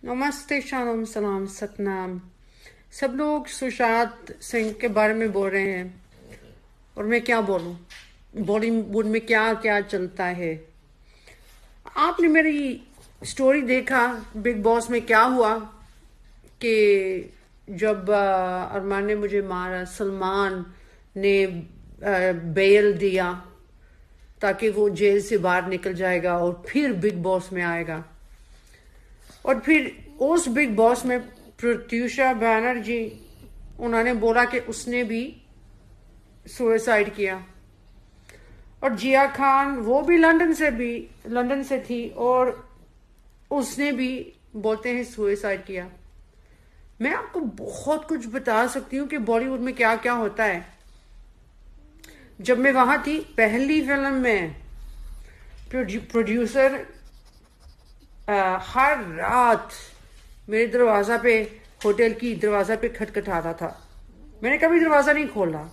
नमस्ते, शालोम, सलाम, सतनाम। सब लोग सुशांत सिंह के बारे में बोल रहे हैं और मैं क्या बोलूं। बॉलीवुड में क्या क्या चलता है। आपने मेरी स्टोरी देखा बिग बॉस में क्या हुआ कि जब अरमान ने मुझे मारा, सलमान ने बेल दिया ताकि वो जेल से बाहर निकल जाएगा और फिर बिग बॉस में आएगा। और फिर उस बिग बॉस में प्रत्यूषा बैनर्जी, उन्होंने बोला कि उसने भी सुसाइड किया। और जिया खान, वो भी लंदन से थी और उसने भी बोलते हैं सुसाइड किया। मैं आपको बहुत कुछ बता सकती हूँ कि बॉलीवुड में क्या क्या होता है। जब मैं वहां थी पहली फिल्म में, प्रोड्यूसर हर रात मेरे दरवाजा पे, होटल की दरवाजा पे खटखटाता था। मैंने कभी दरवाजा नहीं खोला।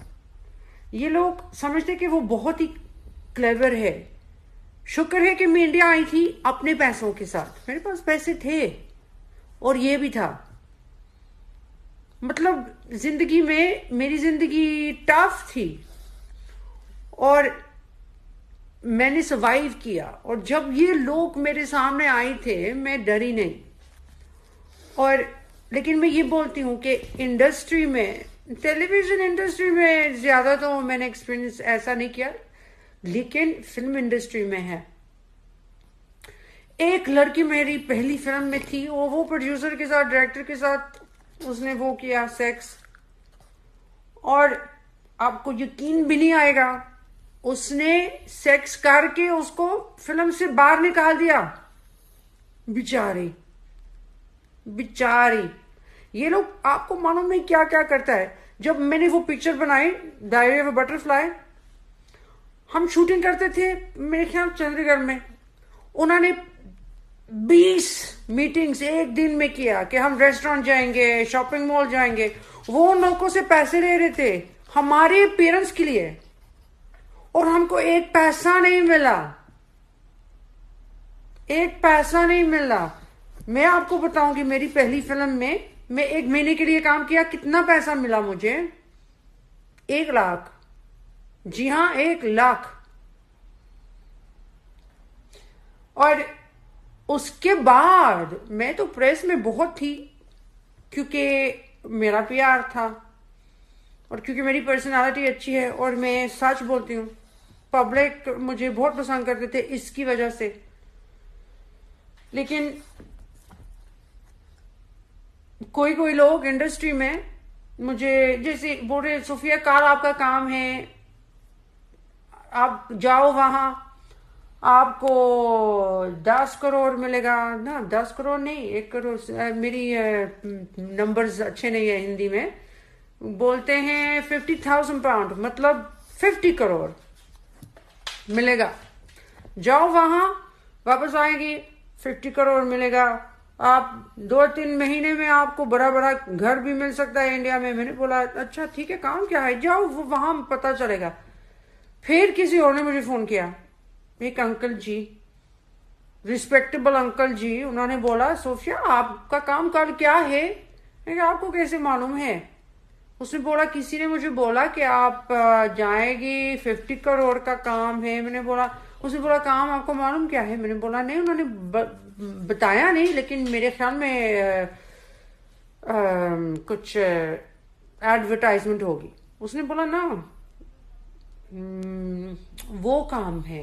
ये लोग समझते कि वो बहुत ही क्लेवर है। शुक्र है कि मैं इंडिया आई थी अपने पैसों के साथ, मेरे पास पैसे थे और ये भी था। मतलब जिंदगी में मेरी जिंदगी टफ थी और मैंने सर्वाइव किया। और जब ये लोग मेरे सामने आए थे मैं डरी नहीं। और लेकिन मैं ये बोलती हूँ कि इंडस्ट्री में, टेलीविजन इंडस्ट्री में ज्यादा तो मैंने एक्सपीरियंस ऐसा नहीं किया, लेकिन फिल्म इंडस्ट्री में है। एक लड़की मेरी पहली फिल्म में थी और वो प्रोड्यूसर के साथ, डायरेक्टर के साथ उसने वो किया सेक्स, और आपको यकीन भी नहीं आएगा, उसने सेक्स करके उसको फिल्म से बाहर निकाल दिया। बेचारी बेचारी। ये लोग, आपको मालूम नहीं क्या क्या करता है। जब मैंने वो पिक्चर बनाई डायरी ऑफ अ बटरफ्लाई, हम शूटिंग करते थे मेरे ख्याल चंडीगढ़ में। उन्होंने 20 मीटिंग्स एक दिन में किया कि हम रेस्टोरेंट जाएंगे, शॉपिंग मॉल जाएंगे। वो लोगों से पैसे ले रहे थे हमारे पेरेंट्स के लिए और हमको एक पैसा नहीं मिला, एक पैसा नहीं मिला। मैं आपको बताऊंगी, मेरी पहली फिल्म में मैं 1 महीने के लिए काम किया, कितना पैसा मिला मुझे? 1 लाख। जी हाँ, 1 लाख। और उसके बाद मैं तो प्रेस में बहुत थी क्योंकि मेरा प्यार था और क्योंकि मेरी पर्सनालिटी अच्छी है और मैं सच बोलती हूँ। पब्लिक मुझे बहुत पसंद करते थे इसकी वजह से। लेकिन कोई कोई लोग इंडस्ट्री में मुझे जैसे बोल रहे, सोफिया काल आपका काम है, आप जाओ वहां, आपको 10 करोड़ मिलेगा ना। 10 करोड़ नहीं, 1 करोड़। मेरी नंबर्स अच्छे नहीं है हिंदी में। बोलते हैं 50,000 पाउंड, मतलब 50 करोड़ मिलेगा। जाओ वहां, वापस आएगी, 50 करोड़ मिलेगा। आप 2-3 महीने में आपको बड़ा बड़ा घर भी मिल सकता है इंडिया में। मैंने बोला अच्छा ठीक है, काम क्या है, जाओ वो वहां पता चलेगा। फिर किसी और ने मुझे फोन किया, एक अंकल जी, रिस्पेक्टेबल अंकल जी, उन्होंने बोला सोफिया आपका काम कल क्या है? मैं कहा, आपको कैसे मालूम है? उसने बोला किसी ने मुझे बोला कि आप जाएगी, 50 करोड़ का काम है। मैंने बोला, उसने बोला काम आपको मालूम क्या है? मैंने बोला नहीं, उन्होंने बताया नहीं, लेकिन मेरे ख्याल में कुछ एडवर्टाइजमेंट होगी। उसने बोला ना, वो काम है।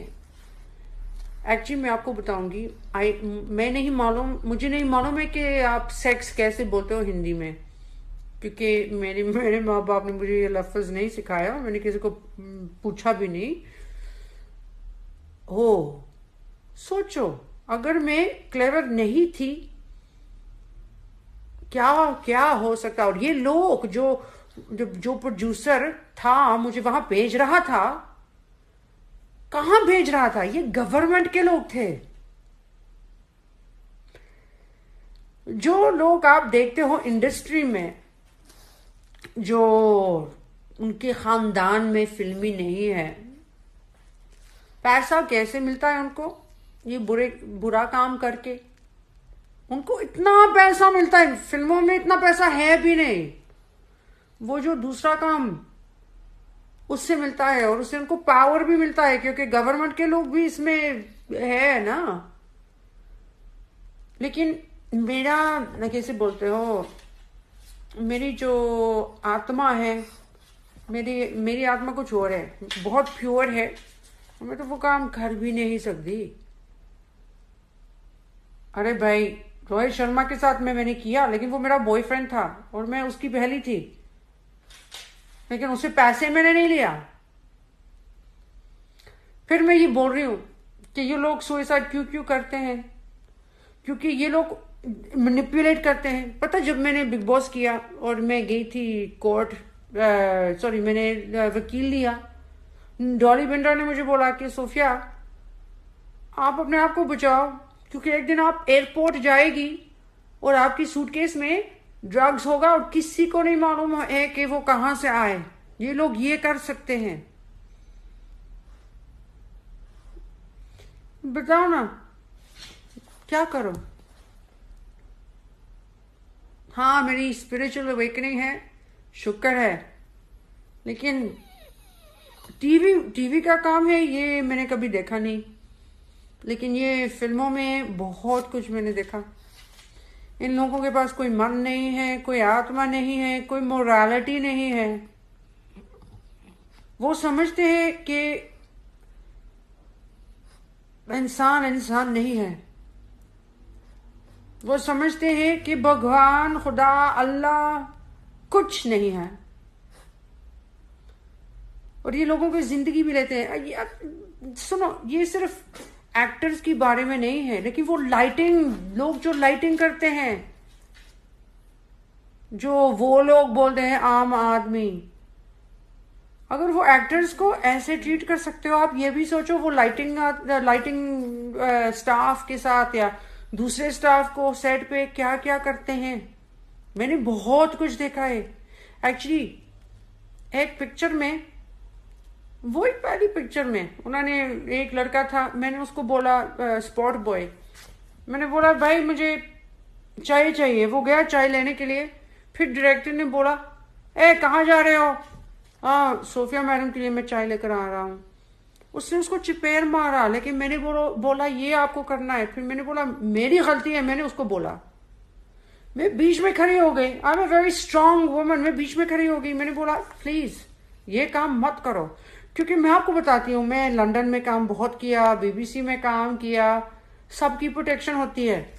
एक्चुअली मैं आपको बताऊंगी, मैं नहीं मालूम, मुझे नहीं मालूम है कि आप सेक्स कैसे बोलते हो हिंदी में, क्योंकि मेरे माँ बाप ने मुझे ये लफ्ज नहीं सिखाया, मैंने किसी को पूछा भी नहीं। हो सोचो, अगर मैं क्लेवर नहीं थी, क्या क्या हो सकता। और ये लोग जो प्रोड्यूसर था मुझे वहां भेज रहा था, कहां भेज रहा था? ये गवर्नमेंट के लोग थे। जो लोग आप देखते हो इंडस्ट्री में, जो उनके खानदान में फिल्मी नहीं है, पैसा कैसे मिलता है उनको? ये बुरा काम करके। उनको इतना पैसा मिलता है, फिल्मों में इतना पैसा है भी नहीं, वो जो दूसरा काम उससे मिलता है, और उससे उनको पावर भी मिलता है क्योंकि गवर्नमेंट के लोग भी इसमें है ना। लेकिन मेरा ना, कैसे बोलते हो, मेरी जो आत्मा है, मेरी मेरी आत्मा कुछ और है, बहुत प्योर है। मैं तो वो काम कर भी नहीं सकती। अरे भाई, रोहित शर्मा के साथ मैंने किया, लेकिन वो मेरा बॉयफ्रेंड था और मैं उसकी पहली थी, लेकिन उससे पैसे मैंने नहीं लिया। फिर मैं ये बोल रही हूं कि ये लोग सुसाइड क्यों क्यों करते हैं, क्योंकि ये लोग मैनिपुलेट करते हैं। पता, जब मैंने बिग बॉस किया और मैं गई थी कोर्ट, सॉरी, मैंने वकील लिया, डॉली बिंड्रा ने मुझे बोला कि सोफिया, आप अपने आप को बचाओ, क्योंकि एक दिन आप एयरपोर्ट जाएगी और आपकी सूटकेस में ड्रग्स होगा और किसी को नहीं मालूम है कि वो कहां से आए। ये लोग ये कर सकते हैं। बताओ ना, क्या करो। हाँ, मेरी स्पिरिचुअल अवेकनिंग है, शुक्र है, लेकिन टीवी का काम है ये मैंने कभी देखा नहीं, लेकिन ये फिल्मों में बहुत कुछ मैंने देखा। इन लोगों के पास कोई मन नहीं है, कोई आत्मा नहीं है, कोई मोरालिटी नहीं है। वो समझते हैं कि इंसान इंसान नहीं है। वो समझते हैं कि भगवान, खुदा, अल्लाह कुछ नहीं है, और ये लोगों की जिंदगी भी लेते हैं। सुनो, ये सिर्फ एक्टर्स के बारे में नहीं है, लेकिन वो लोग जो लाइटिंग करते हैं, जो वो लोग बोलते हैं आम आदमी, अगर वो एक्टर्स को ऐसे ट्रीट कर सकते हो, आप ये भी सोचो वो लाइटिंग स्टाफ के साथ या दूसरे स्टाफ को सेट पे क्या क्या करते हैं। मैंने बहुत कुछ देखा है एक्चुअली। एक पिक्चर में, वही पहली पिक्चर में, उन्होंने, एक लड़का था, मैंने उसको बोला स्पॉट बॉय, मैंने बोला भाई मुझे चाय चाहिए। वो गया चाय लेने के लिए, फिर डायरेक्टर ने बोला, ए कहाँ जा रहे हो? हाँ, सोफिया मैडम के लिए मैं चाय लेकर आ रहा हूँ। उसने उसको चिपेर मारा, लेकिन मैंने बोला ये आपको करना है। फिर मैंने बोला मेरी गलती है, मैंने उसको बोला। मैं बीच में खड़ी हो गई, I am a very strong woman, मैं बीच में खड़ी हो गई। मैंने बोला प्लीज ये काम मत करो, क्योंकि मैं आपको बताती हूँ, मैं लंदन में काम बहुत किया, बीबीसी में काम किया, सबकी प्रोटेक्शन होती है।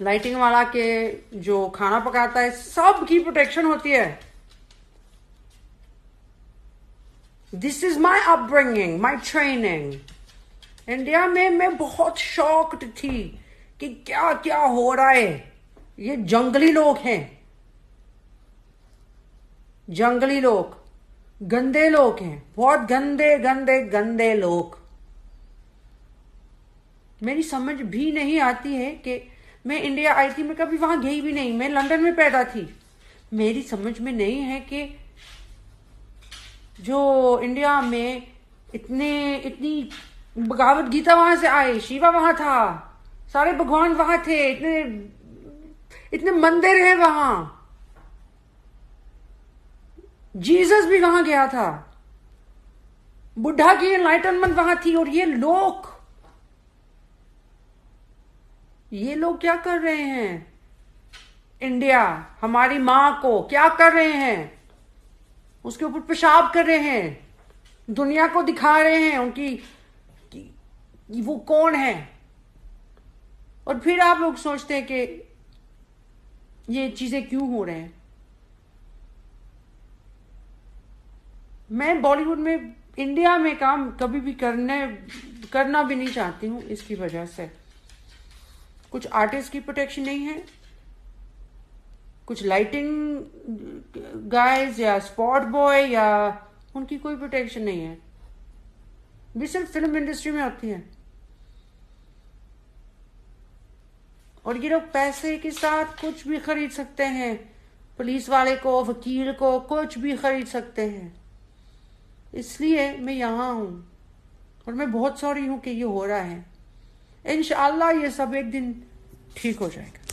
लाइटिंग वाला के, जो खाना पकाता है, सबकी प्रोटेक्शन होती है। This is my upbringing, my training. India में मैं बहुत शॉक्ड थी कि क्या क्या हो रहा है। ये जंगली लोग हैं, जंगली लोग, गंदे लोग हैं, बहुत गंदे गंदे गंदे लोग। मेरी समझ भी नहीं आती है कि मैं इंडिया आई थी, मैं कभी वहां गई भी नहीं, मैं लंदन में पैदा थी। मेरी समझ में नहीं है कि जो इंडिया में इतनी भगवत गीता वहां से आए, शिवा वहां था, सारे भगवान वहां थे, इतने मंदिर है वहां, जीसस भी वहां गया था, बुद्धा की एनलाइटनमेंट वहां थी। और ये लोग क्या कर रहे हैं? इंडिया, हमारी मां को क्या कर रहे हैं? उसके ऊपर पेशाब कर रहे हैं, दुनिया को दिखा रहे हैं उनकी कि वो कौन है। और फिर आप लोग सोचते हैं कि ये चीजें क्यों हो रहे हैं। मैं बॉलीवुड में, इंडिया में काम कभी भी करना भी नहीं चाहती हूं, इसकी वजह से कुछ आर्टिस्ट की प्रोटेक्शन नहीं है, कुछ लाइटिंग गाइज या स्पॉट बॉय या उनकी कोई प्रोटेक्शन नहीं है। भी सिर्फ फिल्म इंडस्ट्री में होती है। और ये लोग पैसे के साथ कुछ भी खरीद सकते हैं, पुलिस वाले को, वकील को, कुछ भी खरीद सकते हैं। इसलिए मैं यहां हूं और मैं बहुत सॉरी हूं कि ये हो रहा है। इंशाअल्लाह ये सब एक दिन ठीक हो जाएगा।